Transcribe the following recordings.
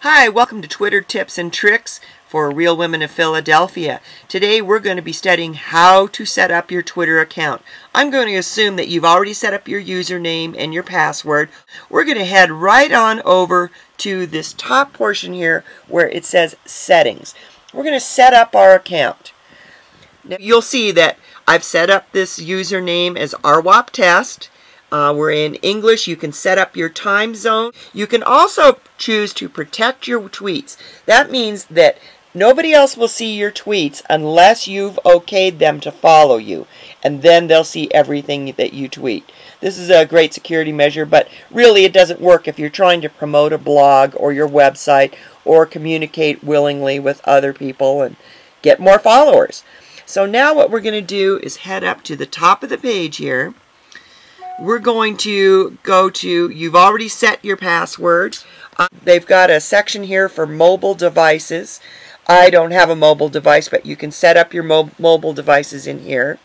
Hi, welcome to Twitter Tips and Tricks for Real Women of Philadelphia. Today we're going to be studying how to set up your Twitter account. I'm going to assume that you've already set up your username and your password. We're going to head right on over to this top portion here where it says Settings. We're going to set up our account. Now you'll see that I've set up this username as RWOP test. We're in English. You can set up your time zone. You can also choose to protect your tweets. That means that nobody else will see your tweets unless you've okayed them to follow you. And then they'll see everything that you tweet. This is a great security measure, but really it doesn't work if you're trying to promote a blog or your website or communicate willingly with other people and get more followers. So now what we're going to do is head up to the top of the page here. We're going to go to, you've already set your password. They've got a section here for mobile devices. I don't have a mobile device, but you can set up your mobile devices in here.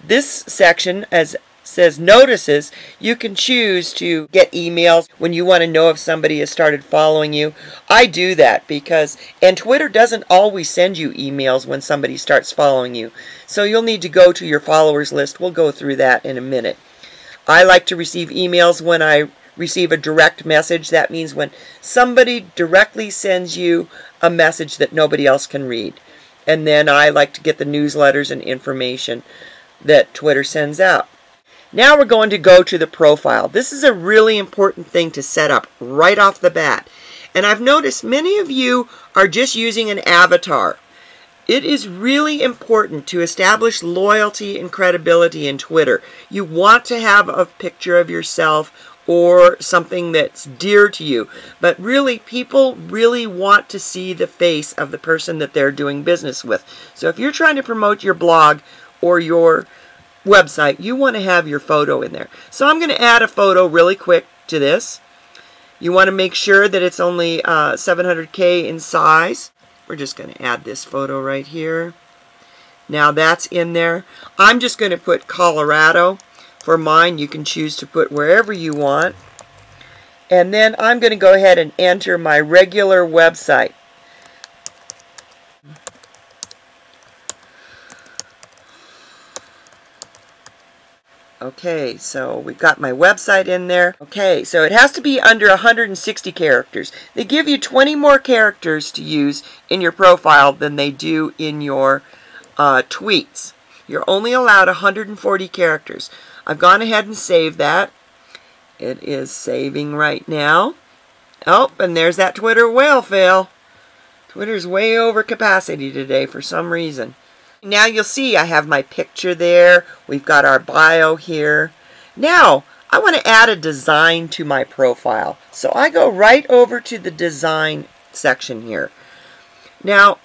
This section, as says notices, you can choose to get emails when you want to know if somebody has started following you. I do that because, and Twitter doesn't always send you emails when somebody starts following you. So you'll need to go to your followers list. We'll go through that in a minute. I like to receive emails when I receive a direct message. That means when somebody directly sends you a message that nobody else can read. And then I like to get the newsletters and information that Twitter sends out. Now we're going to go to the profile. This is a really important thing to set up right off the bat. And I've noticed many of you are just using an avatar. It is really important to establish loyalty and credibility in Twitter. You want to have a picture of yourself or something that's dear to you. But really, people really want to see the face of the person that they're doing business with. So if you're trying to promote your blog or your website, you want to have your photo in there. So I'm going to add a photo really quick to this. You want to make sure that it's only 700K in size. We're just going to add this photo right here. Now that's in there. I'm just going to put Colorado for mine. You can choose to put wherever you want. And then I'm going to go ahead and enter my regular website. Okay, so we've got my website in there. Okay, so it has to be under 160 characters. They give you 20 more characters to use in your profile than they do in your tweets. You're only allowed 140 characters. I've gone ahead and saved that. It is saving right now. Oh, and there's that Twitter whale fail. Twitter's way over capacity today for some reason. Now you'll see I have my picture there. We've got our bio here. Now, I want to add a design to my profile. So I go right over to the design section here. Now,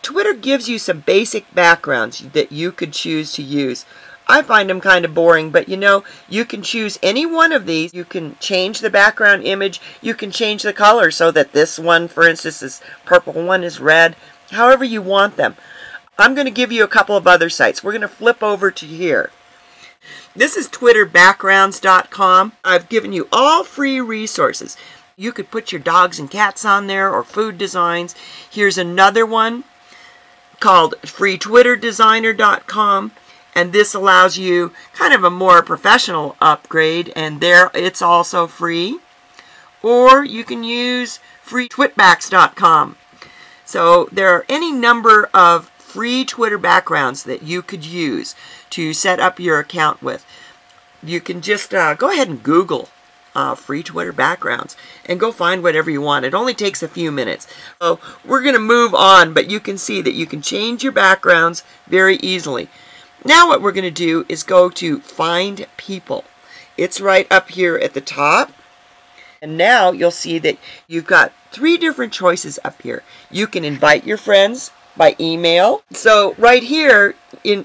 Twitter gives you some basic backgrounds that you could choose to use. I find them kind of boring, but you know, you can choose any one of these. You can change the background image. You can change the color so that this one, for instance, is purple, one is red, however you want them. I'm going to give you a couple of other sites. We're going to flip over to here. This is twitterbackgrounds.com. I've given you all free resources. You could put your dogs and cats on there or food designs. Here's another one called freetwitterdesigner.com. And this allows you kind of a more professional upgrade. And there it's also free. Or you can use freetwitbacks.com. So there are any number of free Twitter backgrounds that you could use to set up your account with. You can just go ahead and Google free Twitter backgrounds and go find whatever you want. It only takes a few minutes. So we're going to move on, but you can see that you can change your backgrounds very easily. Now what we're going to do is go to Find People. It's right up here at the top. And now you'll see that you've got 3 different choices up here. You can invite your friends by email. So right here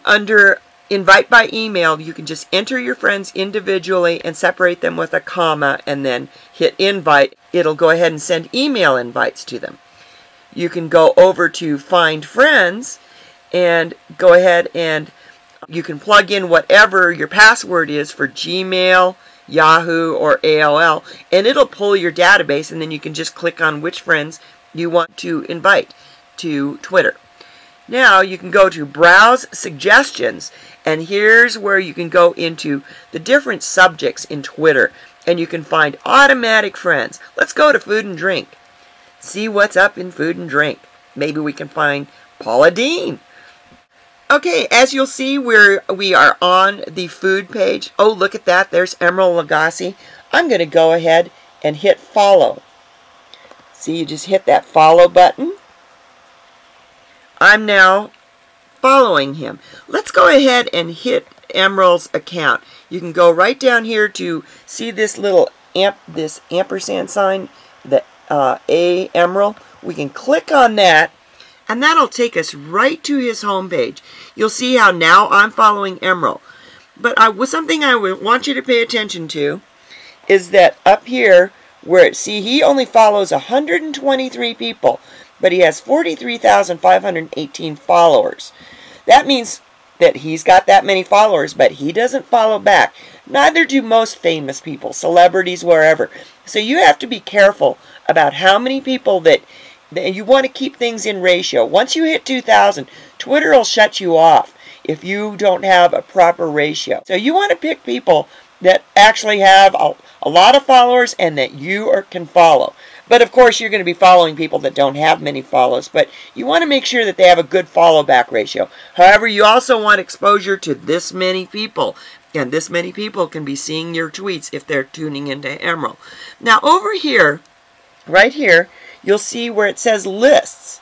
under invite by email, you can just enter your friends individually and separate them with a comma and then hit invite. It'll go ahead and send email invites to them. You can go over to Find Friends and go ahead and you can plug in whatever your password is for Gmail Yahoo or AOL, and it'll pull your database, and then you can just click on which friends you want to invite to Twitter. Now you can go to Browse Suggestions, and here's where you can go into the different subjects in Twitter, and you can find automatic friends. Let's go to Food and Drink. See what's up in Food and Drink. Maybe we can find Paula Deen. Okay, as you'll see, we are on the food page. Oh, look at that. There's Emerald Lagasse. I'm going to go ahead and hit follow. See, you just hit that follow button. I'm now following him. Let's go ahead and hit Emerald's account. You can go right down here to see this little this ampersand sign, the A Emerald. We can click on that, and that'll take us right to his homepage. You'll see how now I'm following Emerald. But something I want you to pay attention to is that up here, see, he only follows 123 people, but he has 43,518 followers. That means that he's got that many followers, but he doesn't follow back. Neither do most famous people, celebrities, wherever. So you have to be careful about how many people that you want to keep things in ratio. Once you hit 2,000, Twitter will shut you off if you don't have a proper ratio. So you want to pick people that actually have a lot of followers and that you can follow. But of course, you're going to be following people that don't have many follows, but you want to make sure that they have a good follow-back ratio. However, you also want exposure to this many people, and this many people can be seeing your tweets if they're tuning into Emerald. Now, over here, right here, you'll see where it says lists.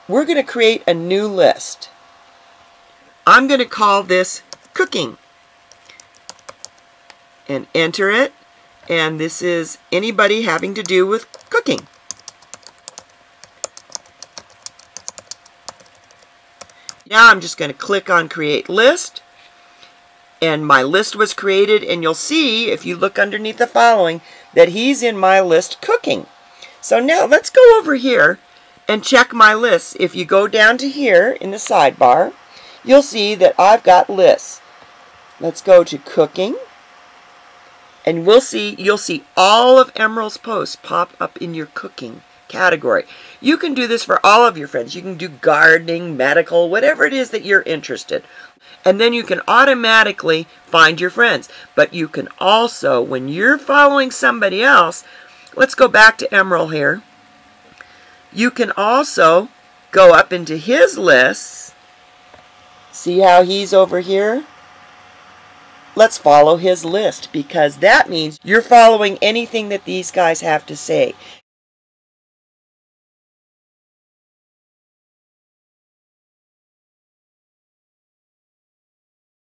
We're going to create a new list. I'm going to call this cooking, and enter it. And this is anybody having to do with cooking. Now I'm just going to click on Create List. And my list was created. And you'll see, if you look underneath the following, that he's in my list cooking. So now let's go over here and check my lists. If you go down to here in the sidebar, you'll see that I've got lists. Let's go to Cooking. And you'll see all of Emerald's posts pop up in your cooking category. You can do this for all of your friends. You can do gardening, medical, whatever it is that you're interested. And then you can automatically find your friends. But you can also, when you're following somebody else, let's go back to Emerald here. You can also go up into his lists. See how he's over here? Let's follow his list, because that means you're following anything that these guys have to say.